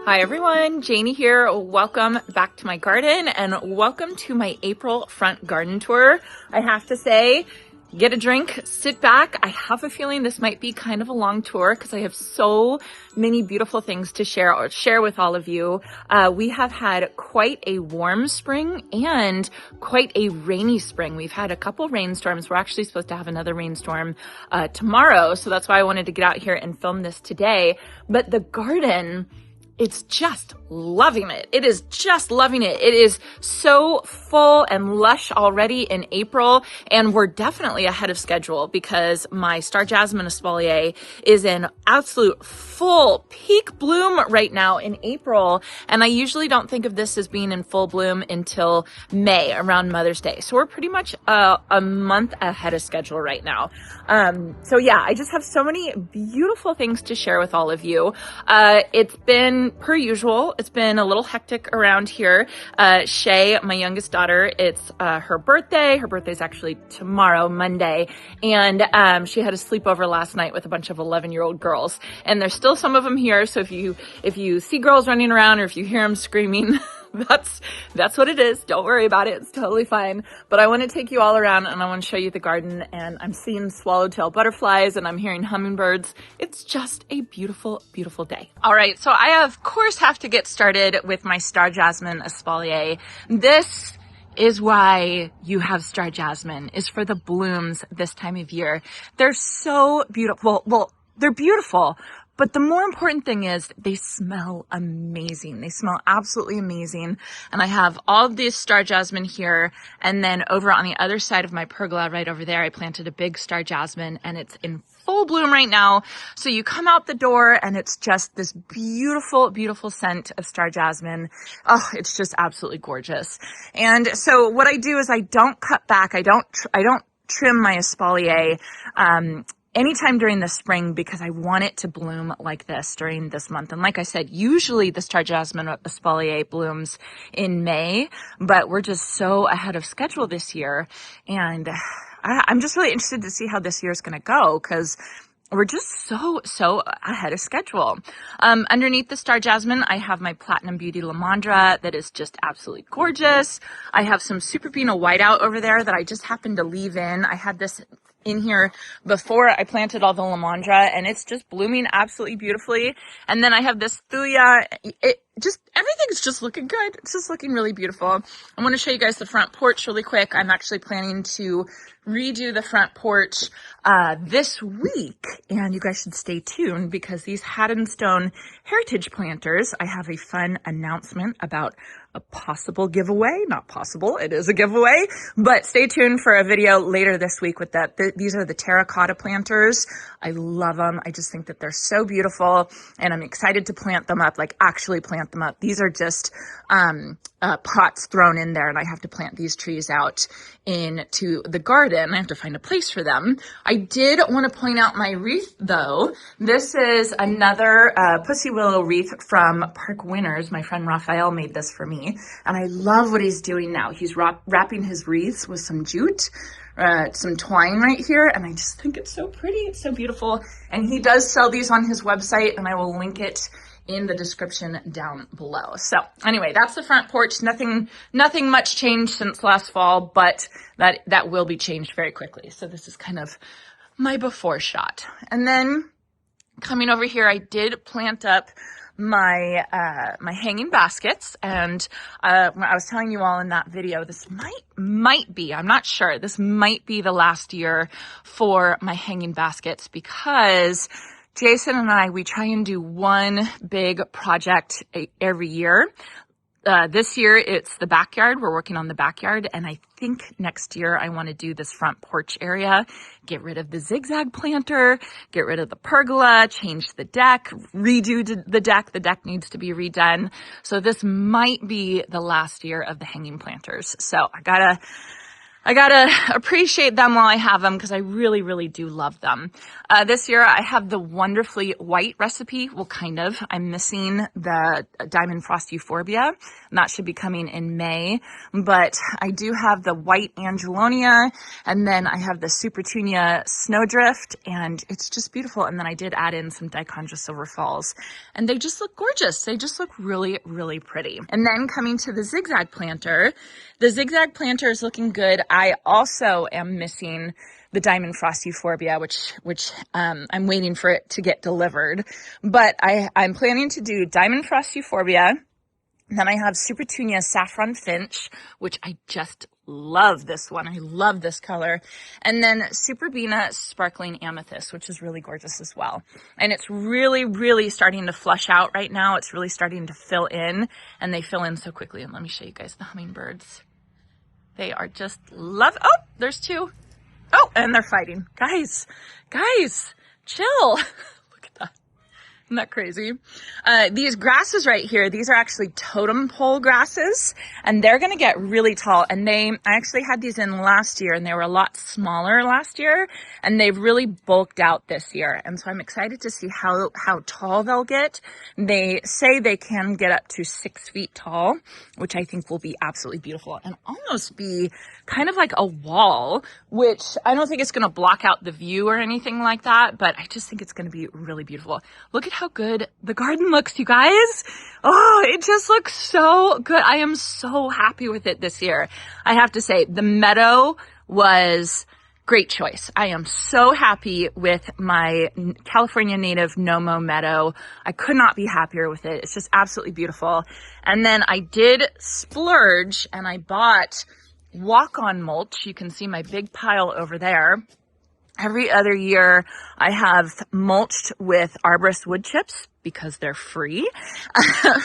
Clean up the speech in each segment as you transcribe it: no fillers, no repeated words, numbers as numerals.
Hi everyone, Janie here. Welcome back to my garden and welcome to my April front garden tour. I have to say, get a drink, sit back. I have a feeling this might be kind of a long tour because I have so many beautiful things to share with all of you. We have had quite a warm spring and quite a rainy spring. We've had a couple rainstorms. We're actually supposed to have another rainstorm tomorrow, so that's why I wanted to get out here and film this today. But the garden, it's just loving it. It is just loving it. It is so full and lush already in April, and we're definitely ahead of schedule because my Star Jasmine Espalier is in absolute full peak bloom right now in April, and I usually don't think of this as being in full bloom until May, around Mother's Day. So we're pretty much a month ahead of schedule right now. So yeah, I just have so many beautiful things to share with all of you. It's been, per usual, it's been a little hectic around here. Shay, my youngest daughter, it's her birthday. Her birthday's actually tomorrow, Monday. And she had a sleepover last night with a bunch of 11-year-old girls. And there's still some of them here. So if you see girls running around or if you hear them screaming, that's what it is. Don't worry about it. It's totally fine. But I want to take you all around and I want to show you the garden, and I'm seeing swallowtail butterflies and I'm hearing hummingbirds. It's just a beautiful, beautiful day. All right. So I of course have to get started with my Star Jasmine Espalier. This is why you have Star Jasmine, is for the blooms this time of year. They're so beautiful. Well, they're beautiful. But the more important thing is they smell amazing. They smell absolutely amazing. And I have all of this Star Jasmine here. And then over on the other side of my pergola right over there, I planted a big Star Jasmine and it's in full bloom right now. So you come out the door and it's just this beautiful, beautiful scent of Star Jasmine. Oh, it's just absolutely gorgeous. And so what I do is I don't cut back. I don't trim my Espalier, anytime during the spring because I want it to bloom like this during this month. And like I said, usually the Star Jasmine Espalier blooms in May, but we're just so ahead of schedule this year. And I'm just really interested to see how this year is going to go because we're just so ahead of schedule. Underneath the Star Jasmine, I have my Platinum Beauty Lamandra that is just absolutely gorgeous. I have some Super Pino Whiteout over there that I just happened to leave in. I had this in here before I planted all the Lamandra and it's just blooming absolutely beautifully. And then I have this Thuya. Everything's just looking good. It's just looking really beautiful. I want to show you guys the front porch really quick. I'm actually planning to redo the front porch this week, and you guys should stay tuned because these Haddon Stone Heritage Planters, I have a fun announcement about a possible giveaway. Not possible, it is a giveaway, but stay tuned for a video later this week with that. These are the terracotta planters. I love them. I just think that they're so beautiful and I'm excited to plant them up, like actually plant them up. These are just pots thrown in there and I have to plant these trees out into the garden. I have to find a place for them. I did want to point out my wreath though. This is another Pussy Willow wreath from Park Winners. My friend Raphael made this for me and I love what he's doing now. He's wrapping his wreaths with some jute, some twine right here, and I just think it's so pretty. It's so beautiful. And he does sell these on his website and I will link it in the description down below. So anyway, that's the front porch. Nothing much changed since last fall, but that will be changed very quickly. So this is kind of my before shot. And then coming over here, I did plant up my hanging baskets, and I was telling you all in that video, this might be, I'm not sure, this might be the last year for my hanging baskets because Jason and I, we try and do one big project every year. This year it's the backyard. We're working on the backyard, and I think next year I want to do this front porch area, get rid of the zigzag planter, get rid of the pergola, change the deck, redo the deck. The deck needs to be redone. So this might be the last year of the hanging planters. So I I gotta appreciate them while I have them because I really, really do love them. This year I have the Wonderfully White recipe. Well, kind of. I'm missing the Diamond Frost Euphorbia, and that should be coming in May. But I do have the White Angelonia, and then I have the Supertunia Snowdrift, and it's just beautiful. And then I did add in some Dichondra Silver Falls, and they just look gorgeous. They just look really, really pretty. And then coming to the zigzag planter, the zigzag planter is looking good. I also am missing the Diamond Frost Euphorbia, which I'm waiting for it to get delivered. But I'm planning to do Diamond Frost Euphorbia. Then I have Supertunia Saffron Finch, which I just love this one. I love this color. And then Superbena Sparkling Amethyst, which is really gorgeous as well. And it's really, really starting to flush out right now. It's really starting to fill in, and they fill in so quickly. And let me show you guys the hummingbirds. They are just oh, there's two. Oh, and they're fighting. Guys, chill. Look at that. Isn't that crazy? These grasses right here, these are actually totem pole grasses, and they're going to get really tall. And I actually had these in last year, and they were a lot smaller last year, and they've really bulked out this year. And so I'm excited to see how tall they'll get. They say they can get up to 6 feet tall, which I think will be absolutely beautiful and almost be kind of like a wall, which I don't think it's going to block out the view or anything like that, but I just think it's going to be really beautiful. Look at how good the garden looks, you guys. Oh, it just looks so good. I am so happy with it this year. I have to say, the meadow was great choice. I am so happy with my California native No-Mow meadow. I could not be happier with it. It's just absolutely beautiful. And then I did splurge and I bought walk-on mulch. You can see my big pile over there. Every other year, I have mulched with arborist wood chips because they're free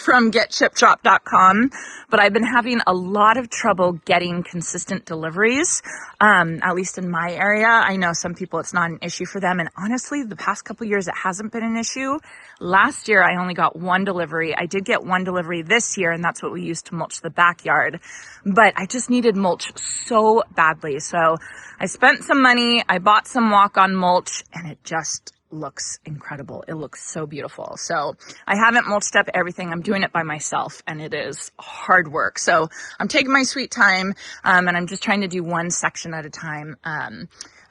from getchipshop.com. But I've been having a lot of trouble getting consistent deliveries, at least in my area. I know some people, it's not an issue for them. And honestly, the past couple years, it hasn't been an issue. Last year, I only got one delivery. I did get one delivery this year, and that's what we used to mulch the backyard. But I just needed mulch so badly. So I spent some money. I bought some walk-on mulch, and it just looks incredible. It looks so beautiful. So I haven't mulched up everything. I'm doing it by myself, and it is hard work. So I'm taking my sweet time, and I'm just trying to do one section at a time.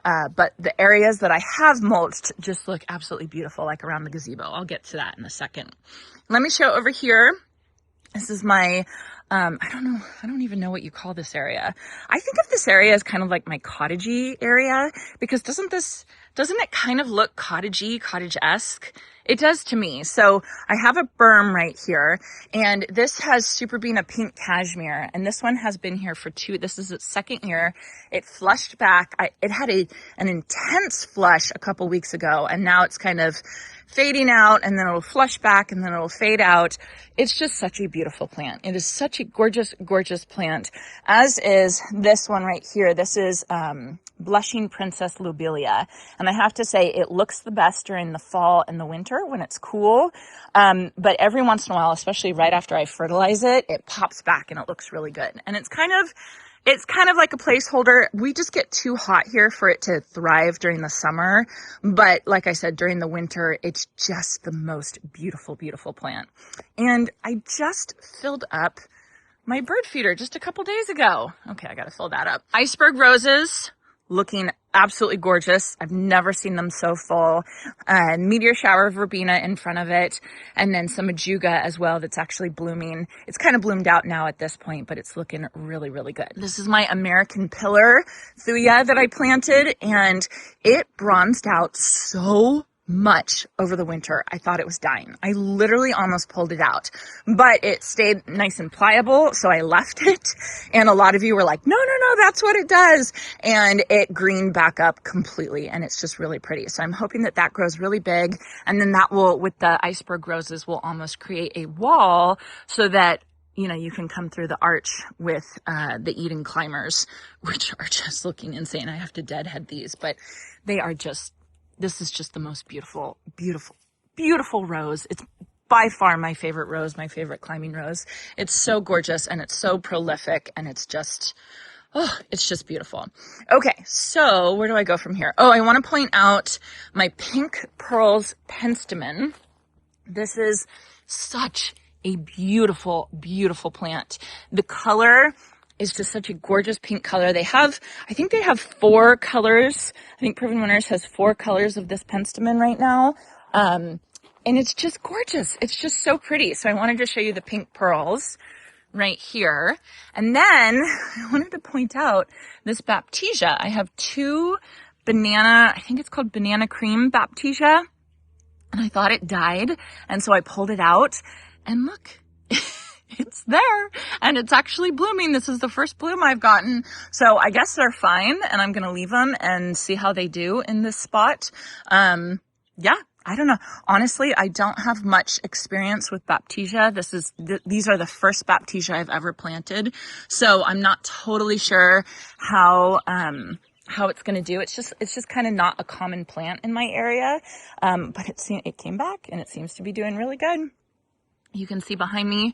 But the areas that I have mulched just look absolutely beautiful, like around the gazebo. I'll get to that in a second. Let me show over here. This is my, I don't even know what you call this area. I think of this area as kind of like my cottagey area, because doesn't it kind of look cottagey, cottage-esque? It does to me. So I have a berm right here, and this has Superbena Pink Cashmere, and this one has been here for this is its second year. It flushed back. It had an intense flush a couple weeks ago, and now it's kind of fading out, and then it'll flush back, and then it'll fade out. It's just such a beautiful plant. It is such a gorgeous, gorgeous plant, as is this one right here. This is Blushing Princess Lobelia. And I have to say, it looks the best during the fall and the winter when it's cool. But every once in a while, especially right after I fertilize it, it pops back and it looks really good. And it's kind of like a placeholder. We just get too hot here for it to thrive during the summer. But like I said, during the winter, it's just the most beautiful, beautiful plant. And I just filled up my bird feeder just a couple days ago. Okay, I gotta fill that up. Iceberg roses, looking absolutely gorgeous. I've never seen them so full. Meteor shower verbena in front of it. And then some ajuga as well that's actually blooming. It's kind of bloomed out now at this point, but it's looking really, really good. This is my American Pillar Thuya that I planted, and it bronzed out so much over the winter. I thought it was dying. I literally almost pulled it out, but it stayed nice and pliable, so I left it. And a lot of you were like, no, that's what it does. And it greened back up completely, and it's just really pretty. So I'm hoping that that grows really big, and then that will, with the iceberg roses, will almost create a wall so that you can come through the arch with the Eden climbers, which are just looking insane. I have to deadhead these, but they are just, this is just the most beautiful, beautiful, beautiful rose. It's by far my favorite rose, my favorite climbing rose. It's so gorgeous, and it's so prolific, and it's just, Oh, it's just beautiful. Okay, so where do I go from here? Oh, I want to point out my Pink Pearls penstemon. This is such a beautiful, beautiful plant. The color is just such a gorgeous pink color. I think they have 4 colors. I think Proven Winners has 4 colors of this penstemon right now. And it's just gorgeous. It's just so pretty. So I wanted to show you the Pink Pearls right here. And then I wanted to point out this Baptisia. I have 2 I think it's called banana cream Baptisia. And I thought it died. And so I pulled it out and look, it's there and it's actually blooming. This is the first bloom I've gotten. So I guess they're fine and I'm going to leave them and see how they do in this spot. Yeah. I don't know. Honestly, I don't have much experience with Baptisia. These are the first Baptisia I've ever planted. So I'm not totally sure how it's going to do. It's just kind of not a common plant in my area. But it came back and it seems to be doing really good. You can see behind me,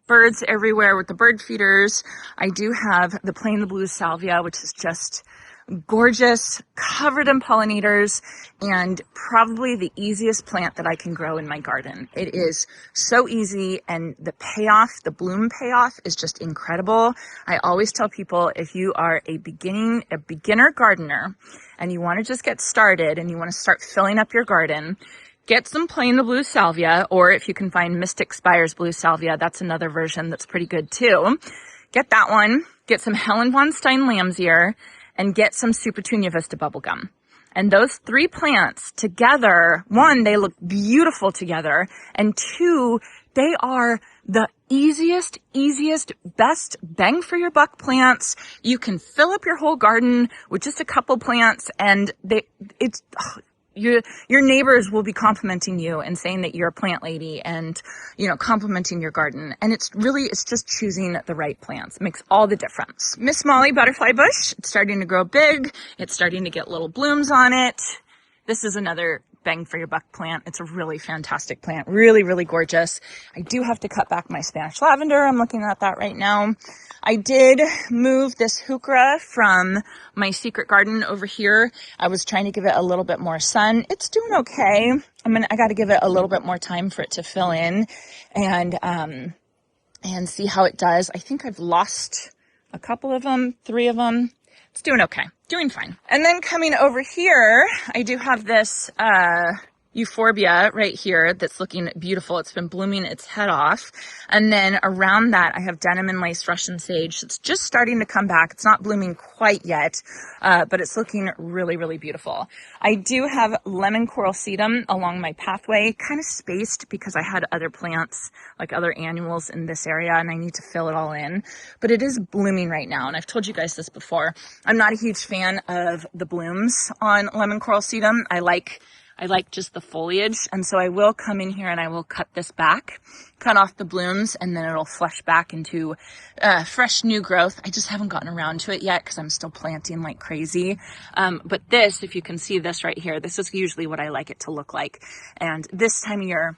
birds everywhere with the bird feeders. I do have the plain blue salvia, which is just gorgeous, covered in pollinators, and probably the easiest plant that I can grow in my garden. It is so easy, and the payoff, the bloom payoff is just incredible. I always tell people, if you are a beginner gardener and you want to just get started and you want to start filling up your garden, get some plain blue salvia, or if you can find Mystic Spire's blue salvia, that's another version that's pretty good too. Get that one, get some Helen von Stein lamb's ear, and get some Supertunia Vista bubblegum. And those 3 plants together, 1, they look beautiful together, and 2, they are the easiest, best bang for your buck plants. You can fill up your whole garden with just a couple plants, and your neighbors will be complimenting you and saying that you're a plant lady and, complimenting your garden. And it's just choosing the right plants. It makes all the difference. Miss Molly butterfly bush, it's starting to grow big. It's starting to get little blooms on it. This is another bang for your buck plant. It's a really fantastic plant. Really, really gorgeous. I do have to cut back my Spanish lavender. I'm looking at that right now. I did move this heuchera from my secret garden over here. I was trying to give it a little bit more sun. It's doing okay. I got to give it a little bit more time for it to fill in and see how it does. I think I've lost a couple of them, 3 of them. It's doing okay, doing fine. And then coming over here, I do have this euphorbia right here that's looking beautiful. It's been blooming its head off. And then around that, I have denim and lace Russian sage. It's just starting to come back. It's not blooming quite yet, but it's looking really, really beautiful. I do have lemon coral sedum along my pathway, kind of spaced because I had other plants, like other annuals in this area, and I need to fill it all in. But it is blooming right now, and I've told you guys this before. I'm not a huge fan of the blooms on lemon coral sedum. I like just the foliage, and so I will come in here and I will cut this back, cut off the blooms, and then it'll flush back into fresh new growth. I just haven't gotten around to it yet because I'm still planting like crazy. But this, if you can see this right here, this is usually what I like it to look like. And this time of year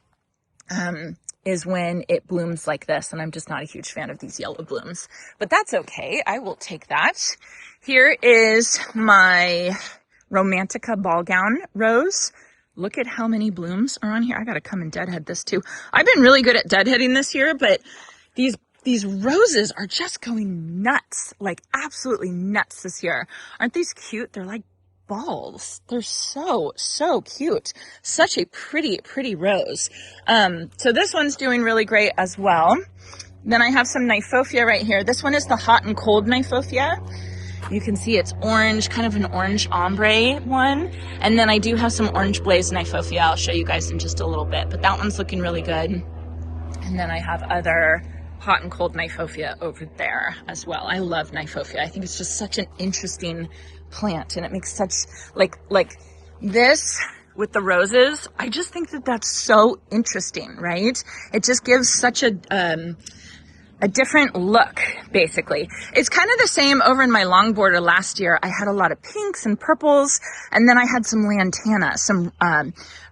is when it blooms like this, and I'm just not a huge fan of these yellow blooms. But that's okay. I will take that. Here is my Romantica ball gown rose. Look at how many blooms are on here. I got to come and deadhead this too. I've been really good at deadheading this year, but these roses are just going nuts, like absolutely nuts this year. Aren't these cute? They're like balls. They're so cute. Such a pretty rose. So this one's doing really great as well. Then I have some Kniphofia right here. This one is the hot and cold Kniphofia. You can see it's orange, kind of an orange ombre one. And then I do have some orange blaze Kniphofia. I'll show you guys in just a little bit, but that one's looking really good. And then I have other hot and cold Kniphofia over there as well. I love Kniphofia. I think it's just such an interesting plant, and it makes such, like this with the roses. I just think that that's so interesting, right? It just gives such a different look, basically. It's kind of the same over in my long border last year. I had a lot of pinks and purples, and then I had some lantana, some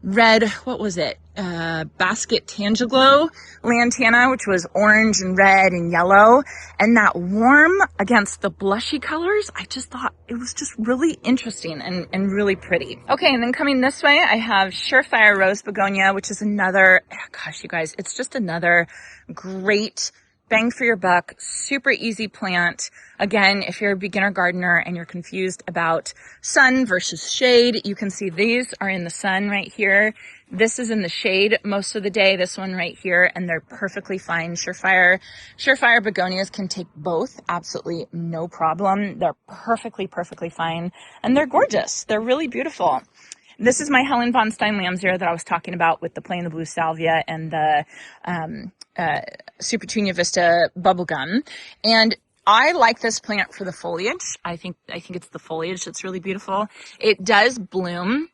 red, what was it? basket Tangiglow lantana, which was orange and red and yellow, and that warm against the blushy colors. I just thought it was just really interesting and really pretty. Okay, and then coming this way, I have Surefire Rose Begonia, which is another, gosh, you guys, it's just another great bang for your buck, super easy plant. Again, if you're a beginner gardener and you're confused about sun versus shade, you can see these are in the sun right here. This is in the shade most of the day, this one right here, and they're perfectly fine. Surefire begonias can take both, absolutely no problem. They're perfectly fine, and they're gorgeous. They're really beautiful. This is my Helen von Stein Lambsdale that I was talking about with the Plain the Blue Salvia and the Super Tunia Vista bubblegum. And I like this plant for the foliage. I think it's the foliage that's really beautiful. It does bloom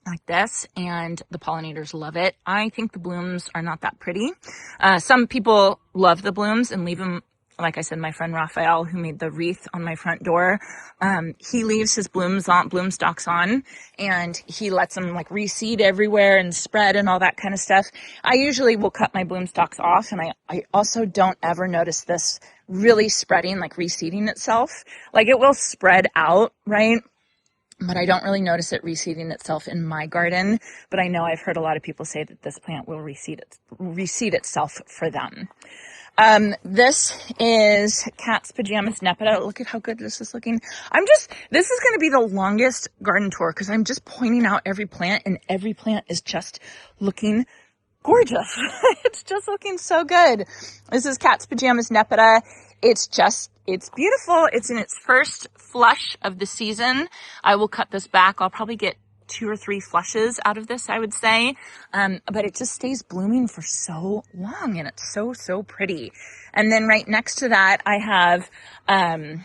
like this, and the pollinators love it. I think the blooms are not that pretty. Some people love the blooms and leave them. Like I said, my friend Raphael, who made the wreath on my front door, he leaves his bloom stalks on, and he lets them like reseed everywhere and spread and all that kind of stuff. I usually will cut my bloom stalks off, and I also don't ever notice this really spreading, like reseeding itself. Like it will spread out, right? But I don't really notice it reseeding itself in my garden. But I know I've heard a lot of people say that this plant will reseed itself for them. This is Cat's Pajamas Nepeta. Look at how good this is looking. This is going to be the longest garden tour because I'm just pointing out every plant, and every plant is just looking gorgeous. It's just looking so good. This is Cat's Pajamas Nepeta. It's beautiful. It's in its first flush of the season. I will cut this back. I'll probably get 2 or 3 flushes out of this, I would say. But it just stays blooming for so long, and it's so pretty. And then right next to that, I have, I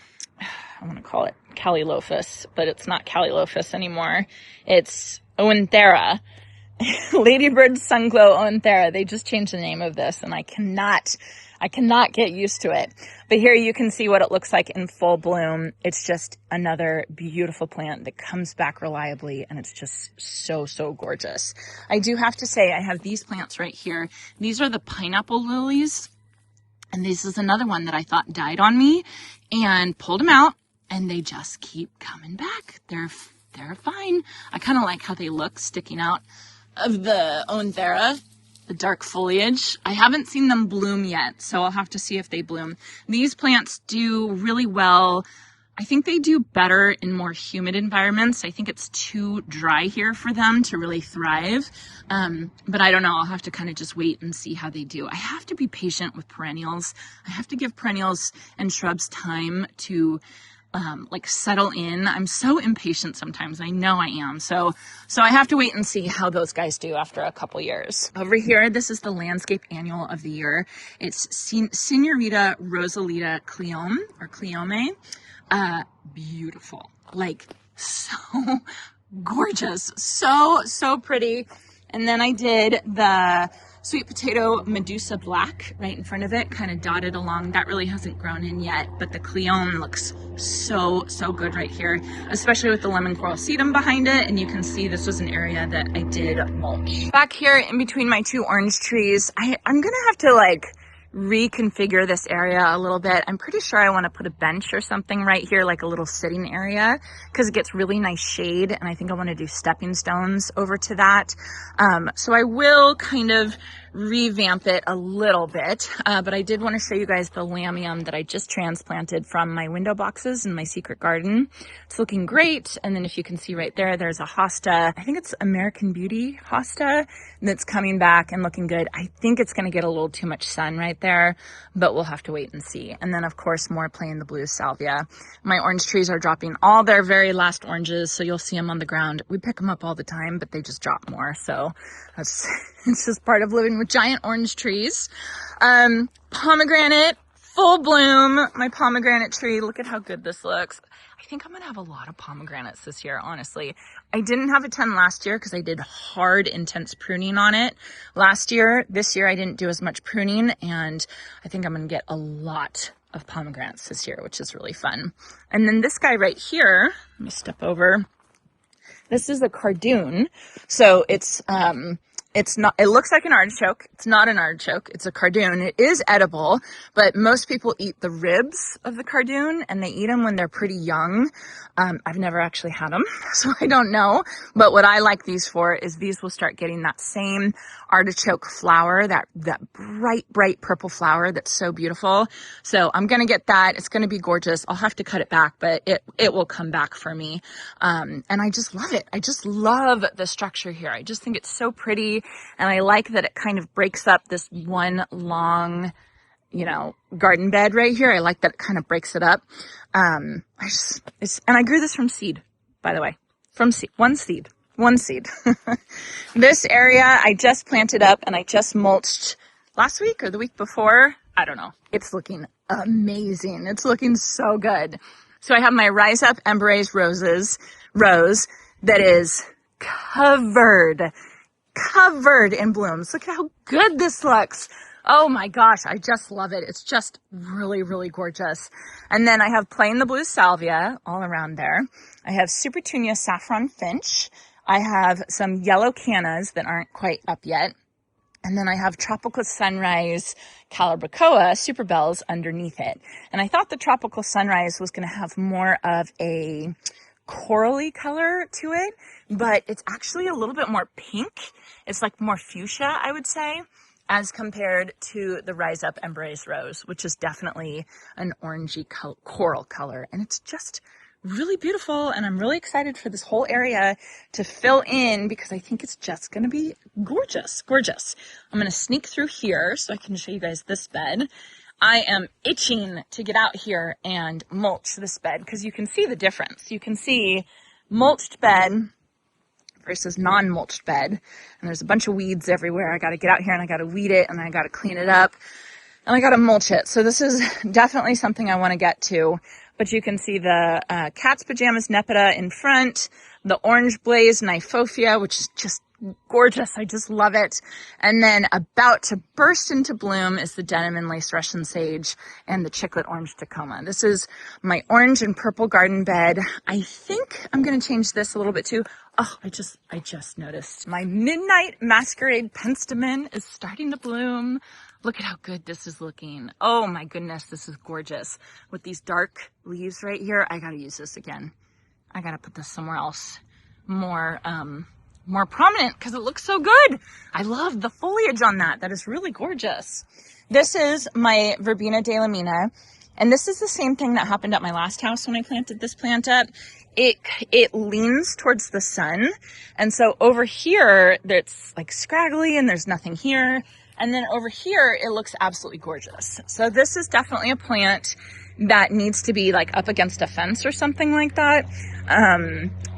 want to call it Callilophus, but it's not Callilophus anymore. It's Oenthera. Ladybird Sunglow Oenthera. They just changed the name of this, and I cannot get used to it. But here you can see what it looks like in full bloom. It's just another beautiful plant that comes back reliably, and it's just so gorgeous. I do have to say, I have these plants right here. These are the pineapple lilies, and this is another one that I thought died on me, and pulled them out, and they just keep coming back. They're fine. I kind of like how they look sticking out of the Oenthera. The dark foliage. I haven't seen them bloom yet, so I'll have to see if they bloom. These plants do really well. I think they do better in more humid environments. I think it's too dry here for them to really thrive. But I don't know. I'll have to kind of just wait and see how they do. I have to be patient with perennials. I have to give perennials and shrubs time to like settle in. I'm so impatient sometimes. I know I am. So I have to wait and see how those guys do after a couple years. Over here, this is the Landscape Annual of the Year. It's Senorita Rosalita Cleome. Beautiful. Like so gorgeous. So pretty. And then I did the Sweet Potato Medusa Black right in front of it, kind of dotted along. That really hasn't grown in yet, but the Cleome looks so good right here, especially with the lemon coral sedum behind it. And you can see this was an area that I did mulch. Back here in between my 2 orange trees, I'm gonna have to like reconfigure this area a little bit. I'm pretty sure I want to put a bench or something right here, like a little sitting area, because it gets really nice shade, and I think I want to do stepping stones over to that. So I will kind of revamp it a little bit, but I did want to show you guys the lamium that I just transplanted from my window boxes in my secret garden. It's looking great. And then if you can see right there, there's a hosta. I think it's American Beauty hosta that's coming back and looking good. I think it's going to get a little too much sun right there, but we'll have to wait and see. And then of course, more Plain the Blue Salvia. My orange trees are dropping all their very last oranges, so you'll see them on the ground. We pick them up all the time, but they just drop more. So it's just part of living with giant orange trees. Pomegranate, full bloom. My pomegranate tree, look at how good this looks. I think I'm gonna have a lot of pomegranates this year, honestly. I didn't have a ton last year because I did hard, intense pruning on it last year. This year I didn't do as much pruning, and I think I'm gonna get a lot of pomegranates this year, which is really fun. And then this guy right here, let me step over. This is a cardoon. So it's it looks like an artichoke. It's not an artichoke. It's a cardoon. It is edible, but most people eat the ribs of the cardoon and they eat them when they're pretty young. I've never actually had them, so I don't know. But what I like these for is these will start getting that same artichoke flower, that bright purple flower that's so beautiful. So I'm going to get that. It's going to be gorgeous. I'll have to cut it back, but it will come back for me. And I just love it. I just love the structure here. I just think it's so pretty. And I like that it kind of breaks up this one long, garden bed right here. I like that it kind of breaks it up. And I grew this from seed, by the way, from seed, one seed. This area I just planted up and I just mulched last week or the week before. I don't know. It's looking amazing. It's looking so good. So I have my Rise Up Embrace rose that is covered in blooms. Look at how good this looks. Oh my gosh, I just love it. It's just really, really gorgeous. And then I have Plain the Blue Salvia all around there. I have Supertunia Saffron Finch. I have some yellow cannas that aren't quite up yet. And then I have Tropical Sunrise Calibrachoa Superbells underneath it. And I thought the Tropical Sunrise was going to have more of a corally color to it, but it's actually a little bit more pink. It's like more fuchsia, I would say, as compared to the Rise Up Embrace Rose, which is definitely an orangey coral color. And it's just really beautiful. And I'm really excited for this whole area to fill in because I think it's just going to be gorgeous. I'm going to sneak through here so I can show you guys this bed. I am itching to get out here and mulch this bed because you can see the difference. You can see mulched bed versus non-mulched bed. And there's a bunch of weeds everywhere. I got to get out here and I got to weed it and I got to clean it up and I got to mulch it. So this is definitely something I want to get to. But you can see the Cat's Pajamas Nepeta in front, the Orange Blaze Nyphophia, which is just gorgeous. I just love it. And then about to burst into bloom is the Denim and Lace Russian Sage and the Chiclet Orange Tacoma. This is my orange and purple garden bed. I think I'm going to change this a little bit too. Oh, I just noticed my Midnight Masquerade Penstemon is starting to bloom. Look at how good this is looking. Oh my goodness, this is gorgeous. With these dark leaves right here, I gotta use this again. I gotta put this somewhere else more prominent because it looks so good. I love the foliage on that. That is really gorgeous. This is my Verbena de Lamina. And this is the same thing that happened at my last house when I planted this plant up. It leans towards the sun. And so over here, it's like scraggly and there's nothing here. And then over here, it looks absolutely gorgeous. So this is definitely a plant that needs to be like up against a fence or something like that.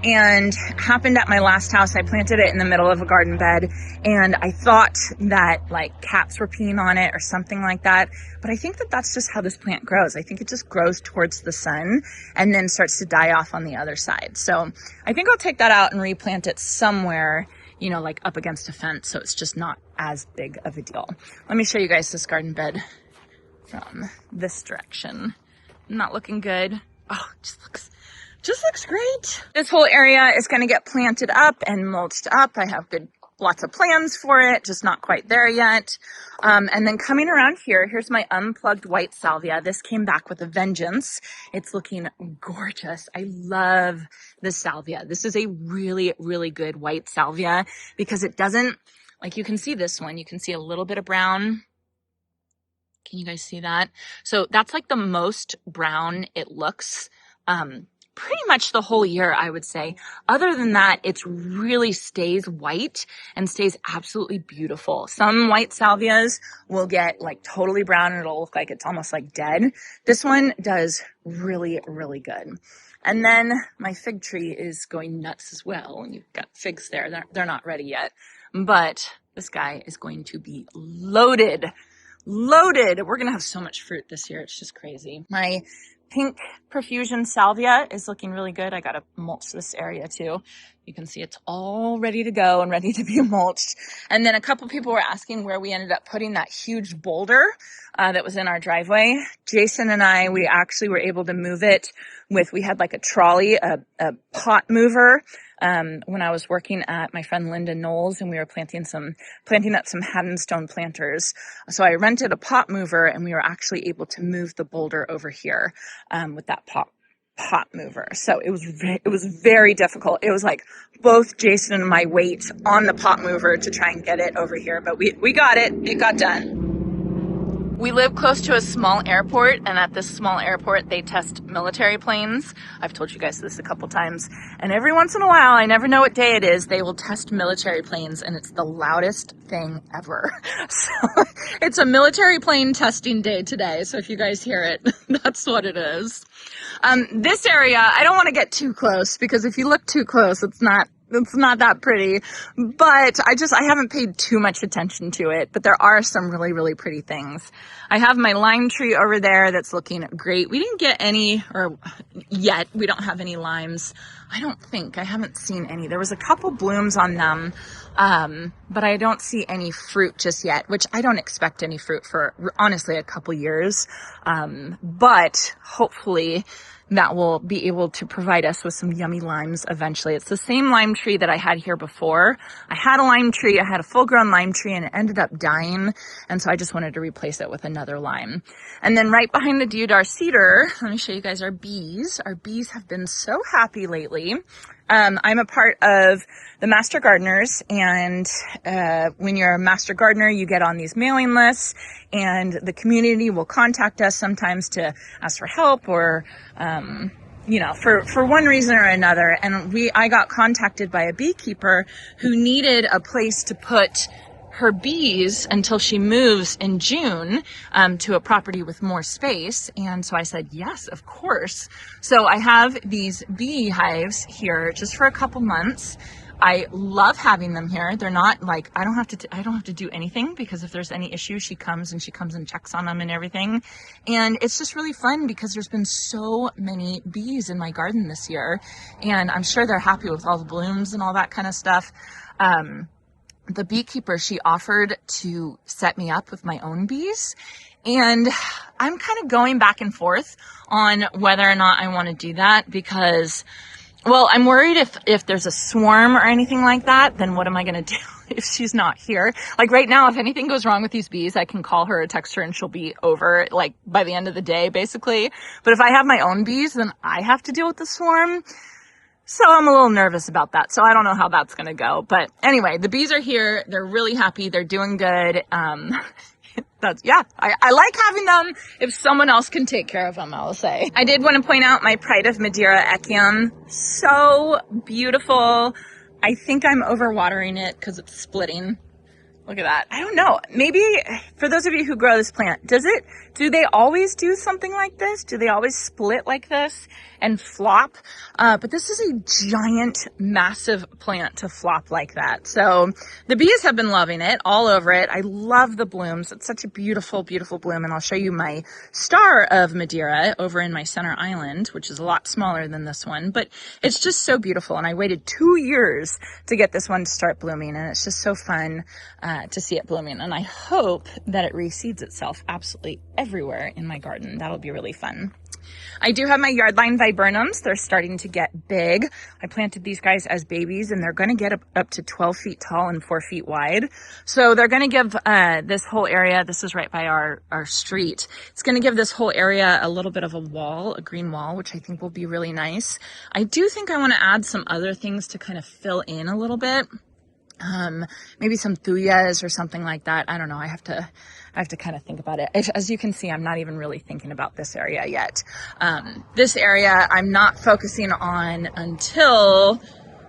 And happened at my last house. I planted it in the middle of a garden bed and I thought that like cats were peeing on it or something like that. But I think that that's just how this plant grows. I think it just grows towards the sun and then starts to die off on the other side. So I think I'll take that out and replant it somewhere, like up against a fence. So it's just not as big of a deal. Let me show you guys this garden bed from this direction. Not looking good. Oh, it just looks great. This whole area is going to get planted up and mulched up. I have lots of plans for it, just not quite there yet. And then coming around here, here's my unplugged white salvia. This came back with a vengeance. It's looking gorgeous. I love this salvia. This is a really, really good white salvia because it doesn't, like you can see this one, you can see a little bit of brown. Can you guys see that? So that's like the most brown it looks. Pretty much the whole year, I would say. Other than that, it really stays white and stays absolutely beautiful. Some white salvias will get like totally brown and it'll look like it's almost like dead. This one does really, really good. And then my fig tree is going nuts as well. And you've got figs there. They're not ready yet. But this guy is going to be loaded. We're going to have so much fruit this year. It's just crazy. My pink profusion salvia is looking really good. I got to mulch this area too. You can see it's all ready to go and ready to be mulched. And then a couple people were asking where we ended up putting that huge boulder that was in our driveway. Jason and I, we actually were able to move it we had like a trolley, a pot mover when I was working at my friend Linda Knowles, and we were planting up some Haddonstone planters. So I rented a pot mover, and we were actually able to move the boulder over here with that pot mover. So it was very difficult. It was like both Jason and my weight on the pot mover to try and get it over here, but we got it. It got done. We live close to a small airport, and at this small airport, they test military planes. I've told you guys this a couple times. And every once in a while, I never know what day it is, they will test military planes, and it's the loudest thing ever. So it's a military plane testing day today. So if you guys hear it, that's what it is. This area, I don't want to get too close, because if you look too close, it's not that pretty, but I haven't paid too much attention to it, but there are some really, really pretty things. I have my lime tree over there that's looking great. We didn't get any, or yet, we don't have any limes. I don't think, I haven't seen any. There was a couple blooms on them, but I don't see any fruit just yet, which I don't expect any fruit for, honestly, a couple years. But hopefully that will be able to provide us with some yummy limes eventually. It's the same lime tree that I had here before. I had a lime tree, I had a full-grown lime tree, and it ended up dying, and so I just wanted to replace it with another lime. And then right behind the deodar cedar, let me show you guys our bees. Our bees have been so happy lately. I'm a part of the Master Gardeners, and when you're a Master Gardener, you get on these mailing lists, and the community will contact us sometimes to ask for help or, for one reason or another. And I got contacted by a beekeeper who needed a place to put her bees until she moves in June to a property with more space. And so I said, yes, of course. So I have these beehives here just for a couple months. I love having them here. They're not like, I don't have to do anything, because if there's any issue, she comes and checks on them and everything. And it's just really fun because there's been so many bees in my garden this year, and I'm sure they're happy with all the blooms and all that kind of stuff. The beekeeper, she offered to set me up with my own bees, and I'm kind of going back and forth on whether or not I want to do that, because, well, I'm worried if there's a swarm or anything like that, then what am I going to do if she's not here? Like right now, if anything goes wrong with these bees, I can call her or text her and she'll be over like by the end of the day, basically. But if I have my own bees, then I have to deal with the swarm. So I'm a little nervous about that. So I don't know how that's going to go. But anyway, the bees are here. They're really happy. They're doing good. I like having them if someone else can take care of them, I'll say. I did want to point out my Pride of Madeira Echium. So beautiful. I think I'm overwatering it because it's splitting. Look at that. I don't know. Maybe for those of you who grow this plant, do they always do something like this? Do they always split like this and flop? But this is a giant, massive plant to flop like that. So the bees have been loving it, all over it. I love the blooms. It's such a beautiful, beautiful bloom. And I'll show you my Star of Madeira over in my center island, which is a lot smaller than this one, but it's just so beautiful. And I waited 2 years to get this one to start blooming. And it's just so fun to see it blooming. And I hope that it reseeds itself absolutely everywhere in my garden. That'll be really fun. I do have my yardline viburnums. They're starting to get big. I planted these guys as babies, and they're going to get up to 12 feet tall and 4 feet wide. So they're going to give this whole area, this is right by our street, it's going to give this whole area a little bit of a wall, a green wall, which I think will be really nice. I do think I want to add some other things to kind of fill in a little bit. Maybe some thuyas or something like that. I don't know. I have to kind of think about it. As you can see, I'm not even really thinking about this area yet. This area I'm not focusing on until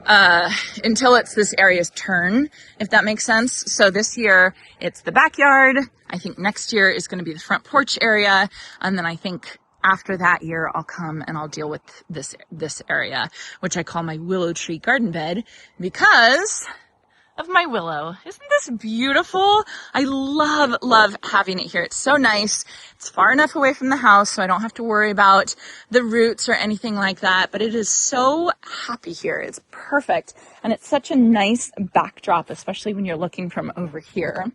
it's this area's turn, if that makes sense. So this year it's the backyard. I think next year is going to be the front porch area. And then I think after that year, I'll come and I'll deal with this area, which I call my willow tree garden bed because of my willow. Isn't this beautiful? I love having it here. It's so nice. It's far enough away from the house so I don't have to worry about the roots or anything like that, but it is so happy here. It's perfect. And it's such a nice backdrop, especially when you're looking from over here.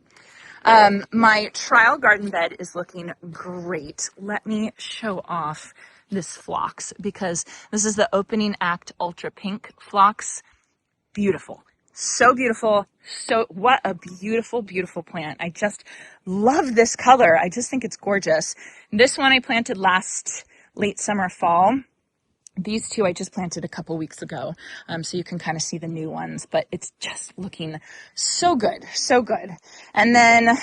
My trial garden bed is looking great. Let me show off this phlox because this is the opening act ultra pink phlox. beautiful. So beautiful. So what a beautiful, beautiful plant. I just love this color. I just think it's gorgeous. This one I planted last late summer, fall. These two I just planted a couple weeks ago, so you can kind of see the new ones, but it's just looking so good, so good. And then,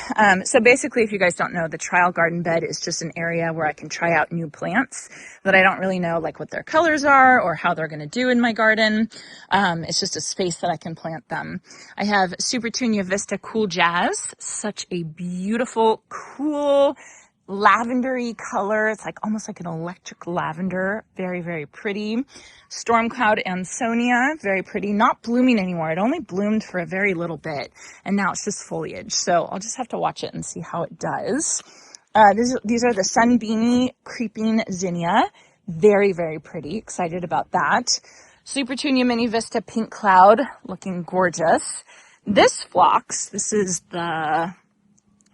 so basically, if you guys don't know, the trial garden bed is just an area where I can try out new plants that I don't really know like what their colors are or how they're going to do in my garden. It's just a space that I can plant them. I have Supertunia Vista Cool Jazz, such a beautiful, cool, lavendery color. It's like almost like an electric lavender. Very, very pretty. Storm Cloud Ansonia, very pretty. Not blooming anymore. It only bloomed for a very little bit, and now it's just foliage. So I'll just have to watch it and see how it does. These are the Sunbeamy Creeping Zinnia. Very, very pretty. Excited about that. Supertunia Mini Vista Pink Cloud, looking gorgeous. This phlox, this is the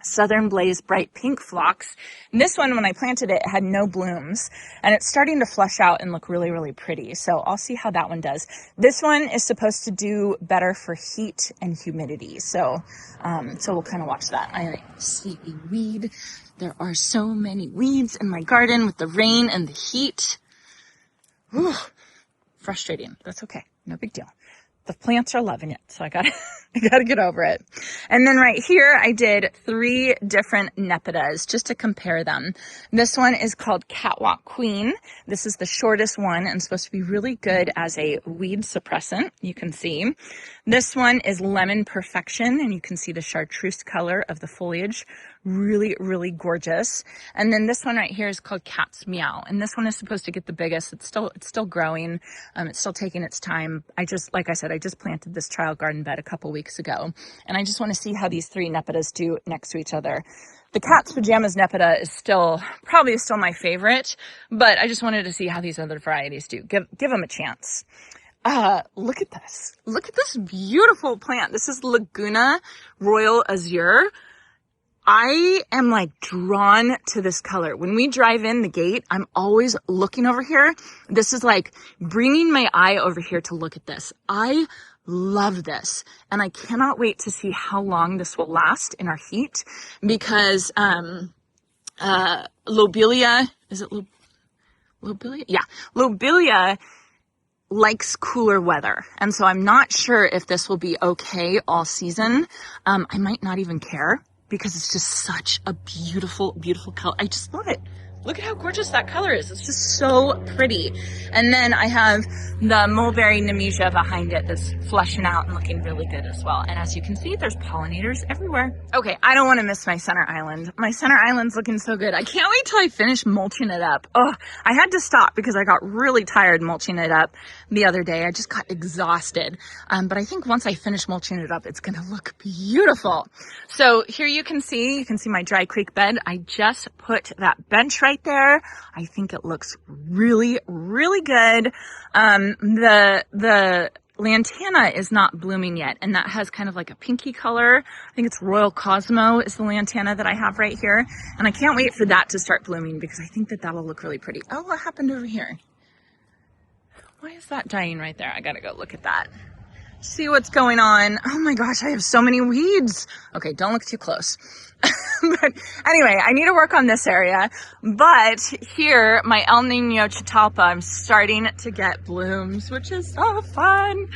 Southern Blaze Bright Pink Phlox. And this one, when I planted it, had no blooms, and it's starting to flush out and look really, really pretty. So I'll see how that one does. This one is supposed to do better for heat and humidity. So we'll kind of watch that. I see a weed. There are so many weeds in my garden with the rain and the heat. Whew. Frustrating. That's okay. No big deal. The plants are loving it, so I gotta get over it. And then right here, I did 3 different Nepidas just to compare them. This one is called Catwalk Queen. This is the shortest one and supposed to be really good as a weed suppressant, you can see. This one is Lemon Perfection, and you can see the chartreuse color of the foliage. Really, really gorgeous. And then this one right here is called Cat's Meow, and this one is supposed to get the biggest. It's still growing. It's still taking its time. Like I said, I just planted this trial garden bed a couple weeks ago, and I just want to see how these 3 Nepidas do next to each other. The Cat's Pajamas Nepida is probably still my favorite, but I just wanted to see how these other varieties do. Give them a chance. Look at this. Look at this beautiful plant. This is Laguna Royal Azure. I am like drawn to this color. When we drive in the gate, I'm always looking over here. This is like bringing my eye over here to look at this. I love this, and I cannot wait to see how long this will last in our heat, because lobelia, is it lobelia? Yeah, lobelia likes cooler weather, and so I'm not sure if this will be okay all season. I might not even care, because it's just such a beautiful, beautiful color. I just love it. Look at how gorgeous that color is. It's just so pretty. And then I have the mulberry nemesia behind it that's flushing out and looking really good as well. And as you can see, there's pollinators everywhere. Okay, I don't want to miss my center island. My center island's looking so good. I can't wait till I finish mulching it up. Oh, I had to stop because I got really tired mulching it up the other day. I just got exhausted. But I think once I finish mulching it up, it's going to look beautiful. So here you can see my dry creek bed. I just put that bench right there. I think it looks really, really good. The lantana is not blooming yet, and that has kind of like a pinky color. I think it's Royal Cosmo is the lantana that I have right here, and I can't wait for that to start blooming because I think that that'll look really pretty. Oh, what happened over here? Why is that dying right there? I gotta go look at that. See what's going on. Oh my gosh, I have so many weeds. Okay, don't look too close. But anyway, I need to work on this area. But here, my El Nino Catalpa, I'm starting to get blooms, which is so fun.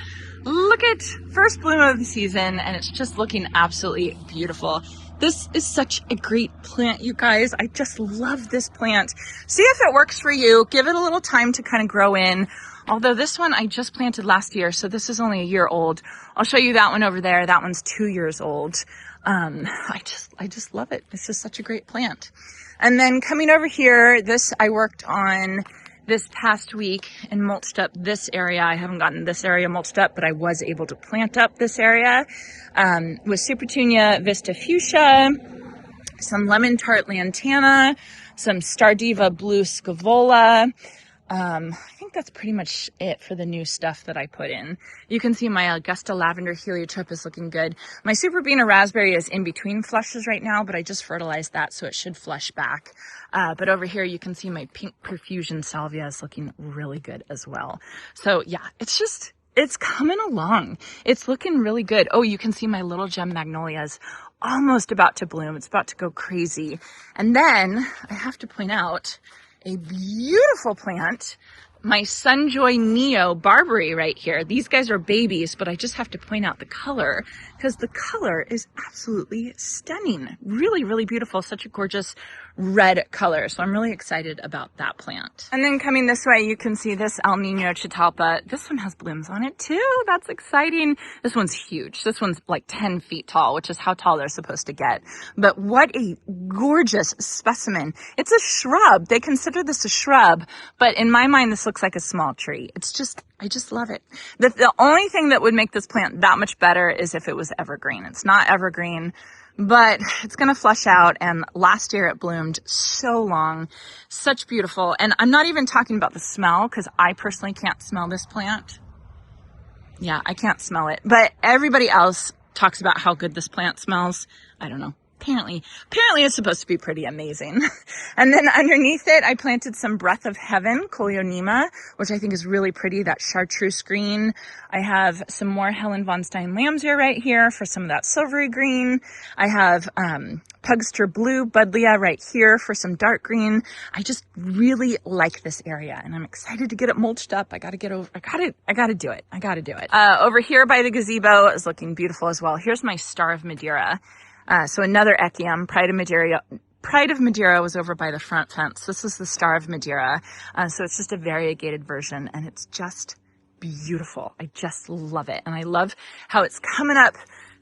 Look at first bloom of the season, and it's just looking absolutely beautiful. This is such a great plant, you guys. I just love this plant. See if it works for you. Give it a little time to kind of grow in. Although this one I just planted last year, so this is only a year old. I'll show you that one over there. That one's 2 years old. I just love it. It's just such a great plant. And then coming over here, this I worked on this past week and mulched up this area. I haven't gotten this area mulched up, but I was able to plant up this area with Supertunia Vista Fuchsia, some Lemon Tart Lantana, some Stardiva Blue Scavola. I think that's pretty much it for the new stuff that I put in. You can see my Augusta Lavender Heliotrope is looking good. My Super Beana Raspberry is in between flushes right now, but I just fertilized that, so it should flush back. But over here, you can see my Pink Perfusion Salvia is looking really good as well. So yeah, it's it's coming along. It's looking really good. Oh, you can see my little gem magnolias almost about to bloom. It's about to go crazy. And then I have to point out a beautiful plant, my Sunjoy Neo Barberry right here. These guys are babies, but I just have to point out the color because the color is absolutely stunning. Really, really beautiful. Such a gorgeous red color. So I'm really excited about that plant. And then coming this way, you can see this El Nino Catalpa. This one has blooms on it too. That's exciting. This one's huge. This one's like 10 feet tall, which is how tall they're supposed to get. But what a gorgeous specimen. It's a shrub. They consider this a shrub, but in my mind, this looks like a small tree. I just love it. The only thing that would make this plant that much better is if it was evergreen. It's not evergreen, but it's going to flush out. And last year it bloomed so long, such beautiful. And I'm not even talking about the smell because I personally can't smell this plant. Yeah, I can't smell it, but everybody else talks about how good this plant smells. I don't know. Apparently it's supposed to be pretty amazing. And then underneath it, I planted some Breath of Heaven, Coleonema, which I think is really pretty, that chartreuse green. I have some more Helen von Stein Lambsir right here for some of that silvery green. I have Pugster Blue Buddleia right here for some dark green. I just really like this area and I'm excited to get it mulched up. I gotta do it. Over here by the gazebo is looking beautiful as well. Here's my Star of Madeira. So another Echium, Pride of Madeira was over by the front fence. This is the Star of Madeira. So it's just a variegated version and it's just beautiful. I just love it. And I love how it's coming up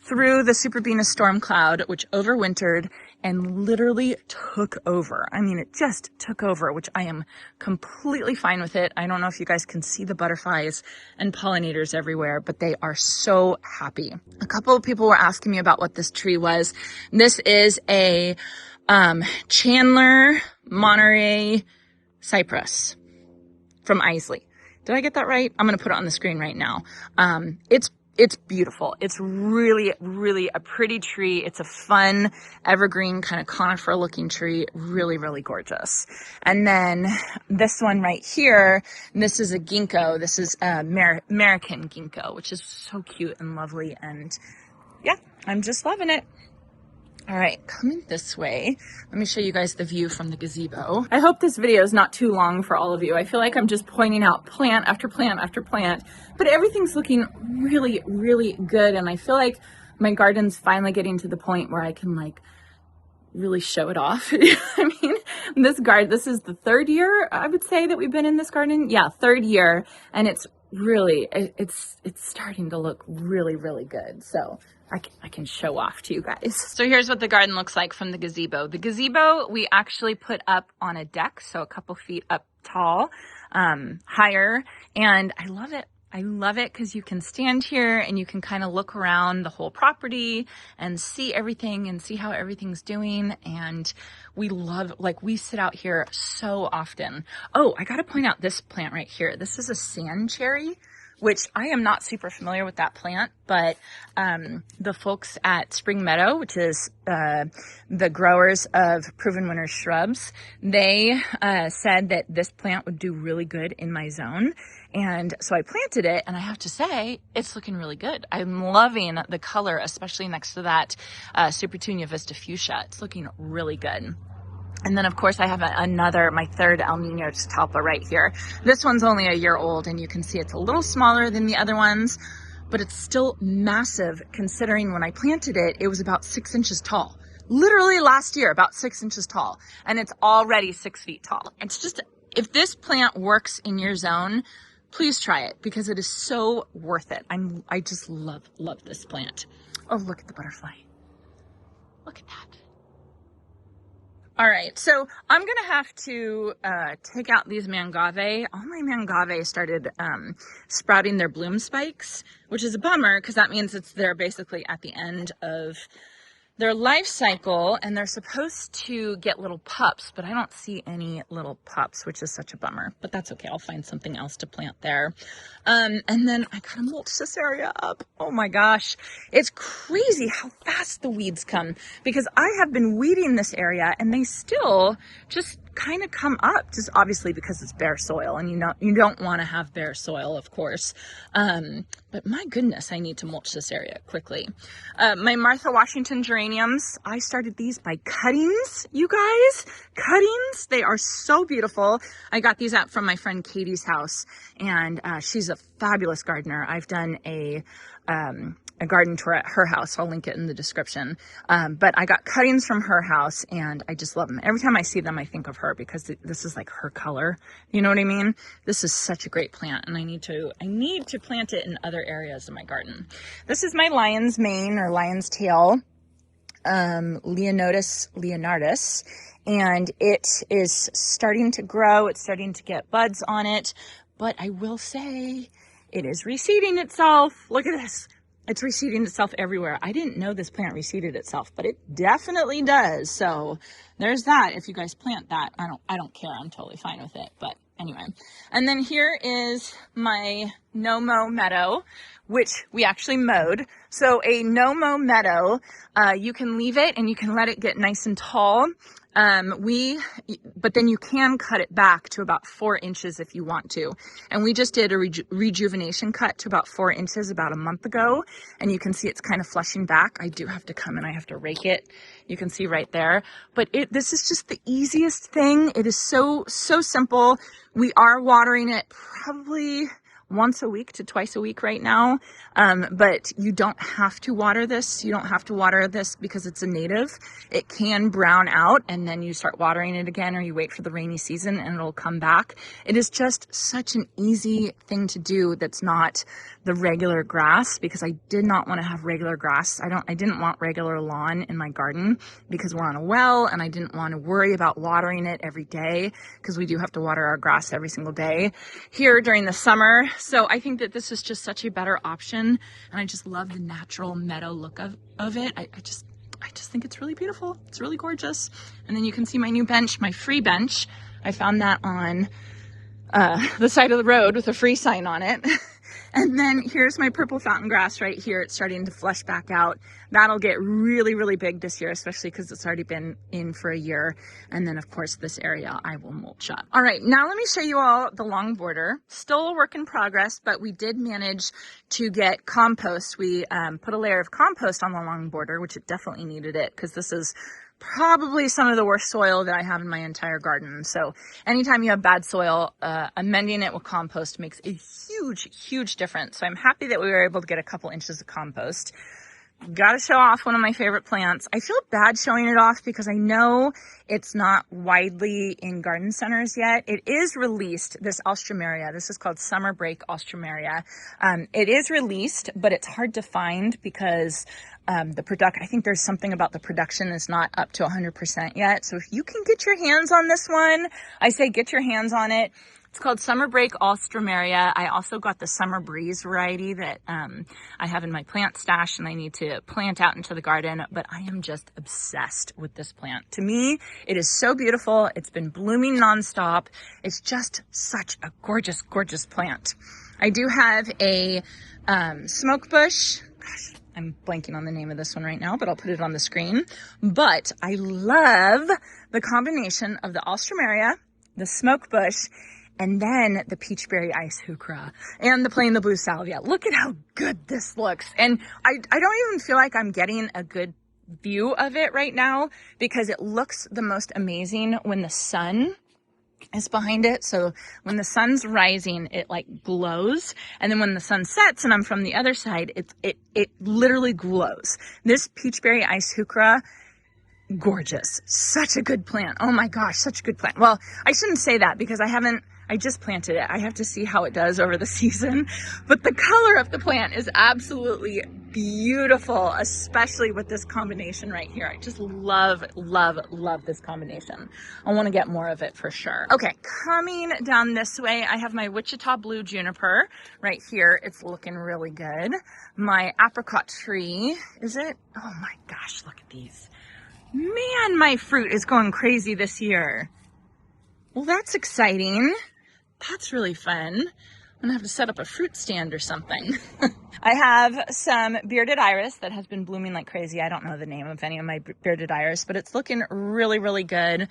through the Super Venus storm cloud, which overwintered and literally took over. I mean, it just took over, which I am completely fine with it. I don't know if you guys can see the butterflies and pollinators everywhere, but they are so happy. A couple of people were asking me about what this tree was. This is a Chandler Monterey cypress from Isley. Did I get that right? I'm going to put it on the screen right now. It's beautiful. It's really, really a pretty tree. It's a fun, evergreen, kind of conifer looking tree. Really, really gorgeous. And then this one right here, this is a ginkgo. This is a American ginkgo, which is so cute and lovely. And yeah, I'm just loving it. All right, coming this way, let me show you guys the view from the gazebo. I hope this video is not too long for all of you. I feel like I'm just pointing out plant after plant after plant, but everything's looking really, really good. And I feel like my garden's finally getting to the point where I can like really show it off. I mean, this is the third year, I would say, that we've been in this garden. Yeah, third year. And it's really, it's starting to look really, really good. So I can show off to you guys. So here's what the garden looks like from the gazebo. The gazebo we actually put up on a deck, so a couple feet up tall, higher, and I love it. I love it because you can stand here and you can kind of look around the whole property and see everything and see how everything's doing. And we sit out here so often. Oh, I got to point out this plant right here. This is a sand cherry, which I am not super familiar with that plant, but the folks at Spring Meadow, which is the growers of Proven Winners Shrubs, they said that this plant would do really good in my zone. And so I planted it, and I have to say, it's looking really good. I'm loving the color, especially next to that Supertunia Vista Fuchsia. It's looking really good. And then, of course, I have my third El Nino Catalpa right here. This one's only a year old, and you can see it's a little smaller than the other ones, but it's still massive considering when I planted it, it was about 6 inches tall. Literally last year, about 6 inches tall, and it's already 6 feet tall. It's just, if this plant works in your zone, please try it because it is so worth it. I just love this plant. Oh, look at the butterfly. Look at that. All right, so I'm gonna have to take out these mangave. All my mangave started sprouting their bloom spikes, which is a bummer because that means they're basically at the end of their life cycle and they're supposed to get little pups, but I don't see any little pups, which is such a bummer, but that's okay. I'll find something else to plant there. And then I gotta mulch this area up. Oh my gosh. It's crazy how fast the weeds come because I have been weeding this area and they still just kind of come up, just obviously because it's bare soil, and you don't want to have bare soil, of course. But my goodness, I need to mulch this area quickly. My Martha Washington geraniums, I started these by cuttings, you guys. Cuttings, they are so beautiful. I got these out from my friend Katie's house, and she's a fabulous gardener. I've done a garden tour at her house. I'll link it in the description. But I got cuttings from her house, and I just love them. Every time I see them, I think of her because this is like her color. You know what I mean? This is such a great plant, and I need to plant it in other areas of my garden. This is my lion's mane or lion's tail, Leonardus, and it is starting to grow. It's starting to get buds on it, but I will say it is reseeding itself. Look at this. It's reseeding itself everywhere. I didn't know this plant reseeded itself, but it definitely does. So there's that. If you guys plant that, I don't care. I'm totally fine with it. But anyway, and then here is my no-mow meadow, which we actually mowed. So a no-mow meadow, you can leave it and you can let it get nice and tall. But then you can cut it back to about 4 inches if you want to. And we just did a rejuvenation cut to about 4 inches about a month ago. And you can see it's kind of flushing back. I do have to come and I have to rake it. You can see right there. But this is just the easiest thing. It is so simple. We are watering it probably once a week to twice a week right now. But you don't have to water this. You don't have to water this because it's a native. It can brown out and then you start watering it again, or you wait for the rainy season and it'll come back. It is just such an easy thing to do that's not the regular grass, because I did not want to have regular grass. I didn't want regular lawn in my garden because we're on a well, and I didn't want to worry about watering it every day because we do have to water our grass every single day here during the summer. So I think that this is just such a better option, and I just love the natural meadow look of it. I just think it's really beautiful. It's really gorgeous. And then you can see my new bench, my free bench. I found that on the side of the road with a free sign on it. And then here's my purple fountain grass right here. It's starting to flush back out. That'll get really, really big this year, especially because it's already been in for a year. And then, of course, this area I will mulch up. All right, now let me show you all the long border. Still a work in progress, but we did manage to get compost. We put a layer of compost on the long border, which it definitely needed it, because this is probably some of the worst soil that I have in my entire garden. So anytime you have bad soil, amending it with compost makes a huge difference. So I'm happy that we were able to get a couple inches of compost. Got to show off one of my favorite plants. I feel bad showing it off because I know it's not widely in garden centers yet. It is released, this alstroemeria. This is called summer break alstroemeria. It is released, but it's hard to find because I think there's something about the production is not up to 100% yet. So if you can get your hands on this one, I say get your hands on it. It's called Summer Break Alstroemeria. I also got the Summer Breeze variety that I have in my plant stash, and I need to plant out into the garden, but I am just obsessed with this plant. To me, it is so beautiful. It's been blooming nonstop. It's just such a gorgeous, gorgeous plant. I do have a smoke bush. Gosh, I'm blanking on the name of this one right now, but I'll put it on the screen. But I love the combination of the alstroemeria, the smoke bush, and then the peachberry ice heuchera and the plain the blue salvia. Look at how good this looks. And I don't even feel like I'm getting a good view of it right now because it looks the most amazing when the sun is behind it. So when the sun's rising, it like glows. And then when the sun sets and I'm from the other side, it literally glows. This peachberry ice heuchera, gorgeous. Such a good plant. Oh my gosh, such a good plant. Well, I shouldn't say that because I just planted it. I have to see how it does over the season. But the color of the plant is absolutely beautiful, especially with this combination right here. I just love this combination. I want to get more of it for sure. Okay, coming down this way, I have my Wichita Blue Juniper right here. It's looking really good. My apricot tree, is it? Oh my gosh, look at these. Man, my fruit is going crazy this year. Well, that's exciting. That's really fun. I'm gonna have to set up a fruit stand or something. I have some bearded iris that has been blooming like crazy. I don't know the name of any of my bearded iris, but it's looking really, really good.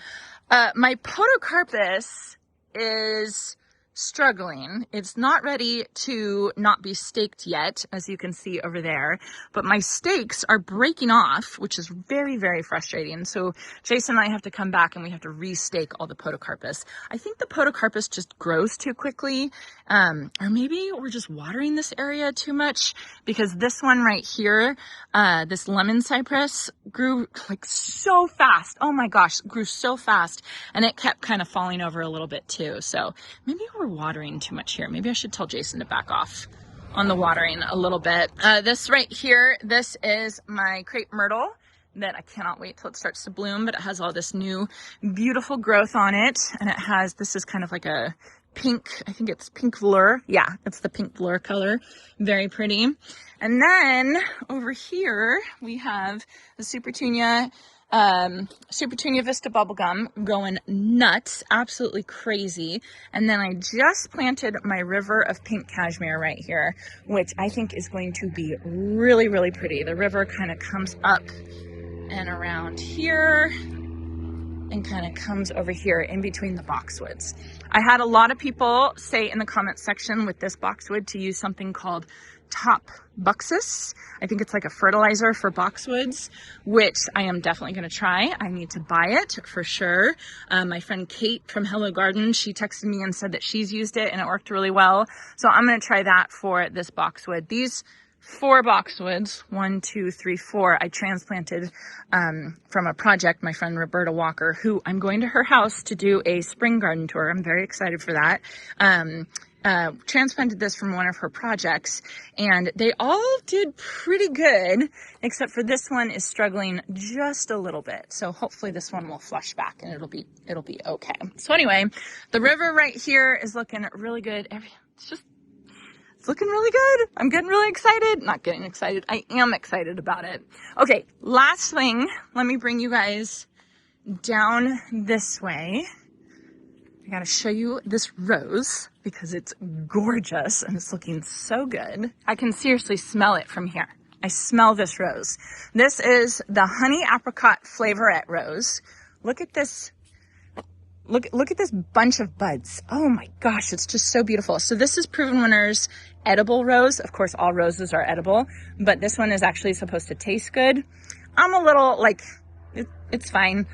My podocarpus is struggling. It's not ready to not be staked yet, as you can see over there, but my stakes are breaking off, which is very, very frustrating. So Jason and I have to come back and we have to restake all the podocarpus. I think the podocarpus just grows too quickly, or maybe we're just watering this area too much, because this one right here, this lemon cypress grew like so fast. Oh my gosh, grew so fast, and it kept kind of falling over a little bit too. So maybe we're watering too much here. Maybe I should tell Jason to back off on the watering a little bit. This right here, this is my crepe myrtle that I cannot wait till it starts to bloom, but it has all this new beautiful growth on it. And it has, this is kind of like a pink, I think it's pink velour. Yeah, it's the pink velour color. Very pretty. And then over here, we have the Supertunia Vista bubblegum going nuts, absolutely crazy. And then I just planted my river of pink cashmere right here, which I think is going to be really, really pretty. The river kind of comes up and around here and kind of comes over here in between the boxwoods. I had a lot of people say in the comment section with this boxwood to use something called top buxus. I think it's like a fertilizer for boxwoods, which I am definitely going to try. I need to buy it for sure. My friend Kate from Hello Garden, she texted me and said that she's used it and it worked really well. So I'm going to try that for this boxwood. These 4 boxwoods, 1, 2, 3, 4, I transplanted from a project, my friend Roberta Walker, who I'm going to her house to do a spring garden tour. I'm very excited for that. Transplanted this from one of her projects, and they all did pretty good, except for this one is struggling just a little bit. So hopefully this one will flush back and it'll be okay. So anyway, the river right here is looking really good. It's looking really good. I'm getting really excited. Not getting excited. I am excited about it. Okay, last thing, let me bring you guys down this way. I gotta show you this rose because it's gorgeous and it's looking so good. I can seriously smell it from here. I smell this rose. This is the honey apricot flavorette rose. Look at this. Look at this bunch of buds. Oh my gosh, it's just so beautiful. So this is Proven Winners edible rose. Of course, all roses are edible, but this one is actually supposed to taste good. I'm a little like, it's fine.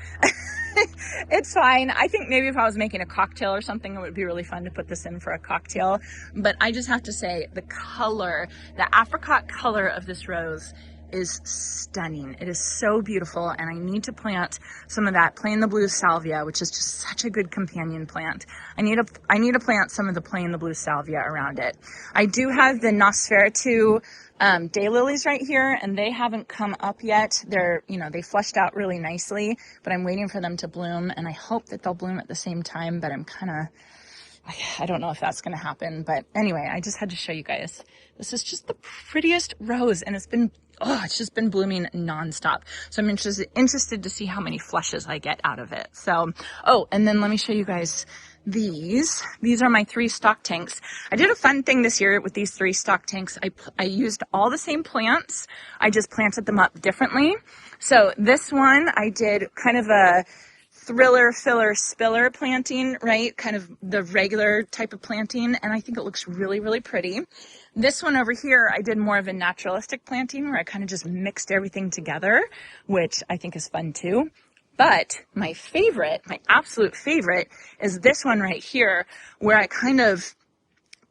It's fine. I think maybe if I was making a cocktail or something, it would be really fun to put this in for a cocktail. But I just have to say the color, the apricot color of this rose is stunning. It is so beautiful, and I need to plant some of that Plain the Blue salvia, which is just such a good companion plant. I need to plant some of the Plain the Blue salvia around it. I do have the Nosferatu daylilies right here, and they haven't come up yet. They're, they flushed out really nicely, but I'm waiting for them to bloom, and I hope that they'll bloom at the same time, but I don't know if that's going to happen. But anyway, I just had to show you guys. This is just the prettiest rose, and it's just been blooming nonstop. So I'm interested to see how many flushes I get out of it. So, and then let me show you guys these. These are my 3 stock tanks. I did a fun thing this year with these 3 stock tanks. I used all the same plants. I just planted them up differently. So this one, I did kind of a thriller, filler, spiller planting, right? Kind of the regular type of planting. And I think it looks really, really pretty. This one over here, I did more of a naturalistic planting where I kind of just mixed everything together, which I think is fun too. But my absolute favorite is this one right here, where I kind of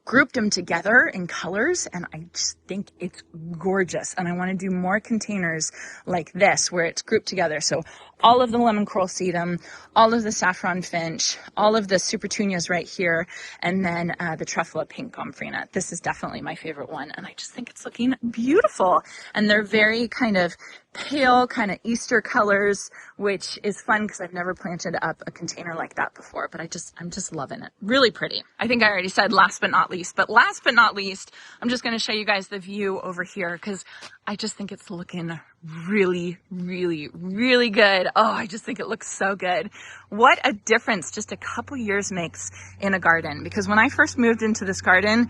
grouped them together in colors, and I just think it's gorgeous. And I want to do more containers like this where it's grouped together. So all of the lemon coral sedum, all of the saffron finch, all of the supertunias right here, and then the truffula pink gomphrena. This is definitely my favorite one, and I just think it's looking beautiful. And they're very kind of pale kind of Easter colors, which is fun because I've never planted up a container like that before, but I'm just loving it. Really pretty. I think I already said last but not least, but last but not least, I'm just going to show you guys the view over here because I just think it's looking really, really, really good. Oh, I just think it looks so good. What a difference just a couple years makes in a garden, because when I first moved into this garden,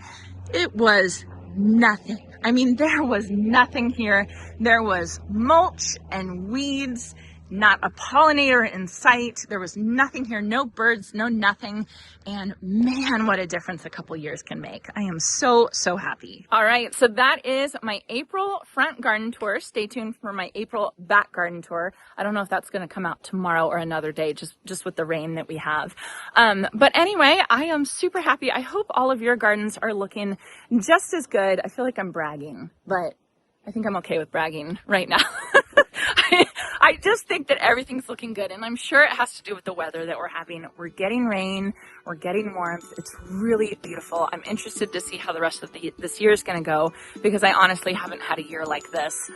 it was nothing. I mean, there was nothing here. There was mulch and weeds, not a pollinator in sight. There was nothing here, no birds, no nothing. And man, what a difference a couple years can make. I am so, so happy. All right, so that is my April front garden tour. Stay tuned for my April back garden tour. I don't know if that's gonna come out tomorrow or another day, just with the rain that we have. But anyway, I am super happy. I hope all of your gardens are looking just as good. I feel like I'm bragging, but I think I'm okay with bragging right now. I just think that everything's looking good, and I'm sure it has to do with the weather that we're having. We're getting rain, we're getting warmth. It's really beautiful. I'm interested to see how the rest of this year is going to go, because I honestly haven't had a year like this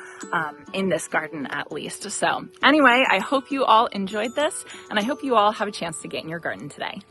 in this garden at least. So anyway, I hope you all enjoyed this, and I hope you all have a chance to get in your garden today.